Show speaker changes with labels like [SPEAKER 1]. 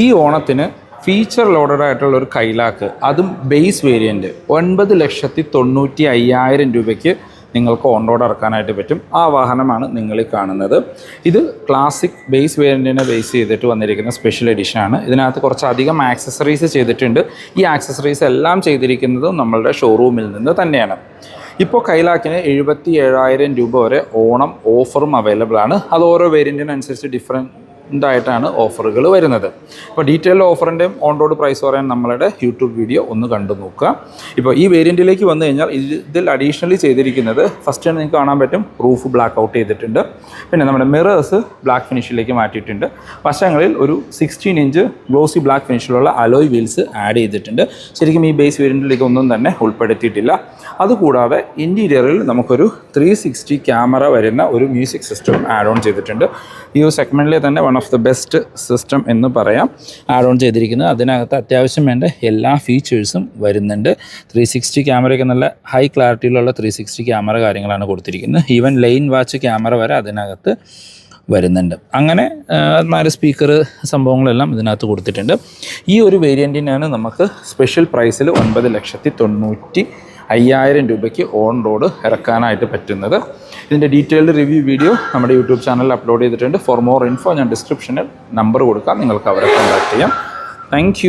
[SPEAKER 1] ഈ ഓണത്തിന് feature loaded ആയിട്ടുള്ള ഒരു കൈലാക്ക്, അതും ബേസ് വേരിയൻറ്റ് 9,95,000 രൂപയ്ക്ക് നിങ്ങൾക്ക് ഓൺ റോഡ് ഇറക്കാനായിട്ട് പറ്റും. ആ വാഹനമാണ് നിങ്ങൾ കാണുന്നത്. ഇത് ക്ലാസിക് ബേസ് വേരിയൻറ്റിനെ ബേസ് ചെയ്തിട്ട് വന്നിരിക്കുന്ന സ്പെഷ്യൽ എഡിഷനാണ്. ഇതിനകത്ത് കുറച്ചധികം ആക്സസറീസ് ചെയ്തിട്ടുണ്ട്. ഈ ആക്സസറീസ് എല്ലാം ചെയ്തിരിക്കുന്നത് നമ്മളുടെ ഷോറൂമിൽ നിന്ന് തന്നെയാണ്. ഇപ്പോൾ കൈലാക്കിന് 77,000 രൂപ വരെ ഓണം ഓഫറും അവൈലബിൾ ആണ്. അത് ഓരോ വേരിയൻറ്റിനനുസരിച്ച് ായിട്ടാണ് ഓഫറുകൾ വരുന്നത്. ഇപ്പോൾ ഡീറ്റെയിൽ ഓഫറിൻ്റെയും ഓൺ റോഡ് പ്രൈസ് പറയാൻ നമ്മളുടെ യൂട്യൂബ് വീഡിയോ ഒന്ന് കണ്ടു നോക്കുക. ഇപ്പോൾ ഈ വേരിയൻറ്റിലേക്ക് വന്നു കഴിഞ്ഞാൽ ഇതിൽ അഡീഷണലി ചെയ്തിരിക്കുന്നത്, ഫസ്റ്റ് നിങ്ങൾക്ക് കാണാൻ പറ്റും, റൂഫ് ബ്ലാക്ക് ഔട്ട് ചെയ്തിട്ടുണ്ട്. പിന്നെ നമ്മുടെ മിറേഴ്സ് ബ്ലാക്ക് ഫിനിഷിലേക്ക് മാറ്റിയിട്ടുണ്ട്. വശങ്ങളിൽ ഒരു 16 ഇഞ്ച് ഗ്ലോസി ബ്ലാക്ക് ഫിനിഷിലുള്ള അലോയ് വീൽസ് ആഡ് ചെയ്തിട്ടുണ്ട്. ശരിക്കും ഈ ബേസ് വേരിയൻറ്റിലേക്ക് ഒന്നും തന്നെ ഉൾപ്പെടുത്തിയിട്ടില്ല. അതുകൂടാതെ ഇൻറ്റീരിയറിൽ നമുക്കൊരു 360 ക്യാമറ വരുന്ന ഒരു മ്യൂസിക് സിസ്റ്റം ആഡ് ഓൺ ചെയ്തിട്ടുണ്ട്. ഈ ഒരു സെഗ്മെൻറ്റിലെ തന്നെ one of the best system എന്ന് പറയാം ആഡ് ഓൺ ചെയ്തിരിക്കുന്നത്. അതിനകത്ത് അത്യാവശ്യം വേണ്ട എല്ലാ ഫീച്ചേഴ്സും വരുന്നുണ്ട്. 360 ക്യാമറയൊക്കെ നല്ല ഹൈ ക്ലാരിറ്റിയിലുള്ള 360 ക്യാമറ കാര്യങ്ങളാണ് കൊടുത്തിരിക്കുന്നത്. ഈവൻ ലൈൻ വാച്ച് ക്യാമറ വരെ അതിനകത്ത് വരുന്നുണ്ട്. അങ്ങനെ 4 സ്പീക്കർ സംഭവങ്ങളെല്ലാം ഇതിനകത്ത് കൊടുത്തിട്ടുണ്ട്. ഈ ഒരു വേരിയൻറ്റിനാണ് നമുക്ക് സ്പെഷ്യൽ പ്രൈസിൽ 9,95,000 രൂപയ്ക്ക് ഓൺ റോഡ് ഇറക്കാനായിട്ട് പറ്റുന്നത്. ഇതിൻ്റെ ഡീറ്റെയിൽഡ് റിവ്യൂ വീഡിയോ നമ്മുടെ യൂട്യൂബ് ചാനലിൽ അപ്ലോഡ് ചെയ്തിട്ടുണ്ട്. ഫോർ മോർ ഇൻഫോ ഞാൻ ഡിസ്ക്രിപ്ഷനിൽ നമ്പർ കൊടുക്കാം, നിങ്ങൾക്ക് അവരെ കോൺടാക്ട് ചെയ്യാം. താങ്ക്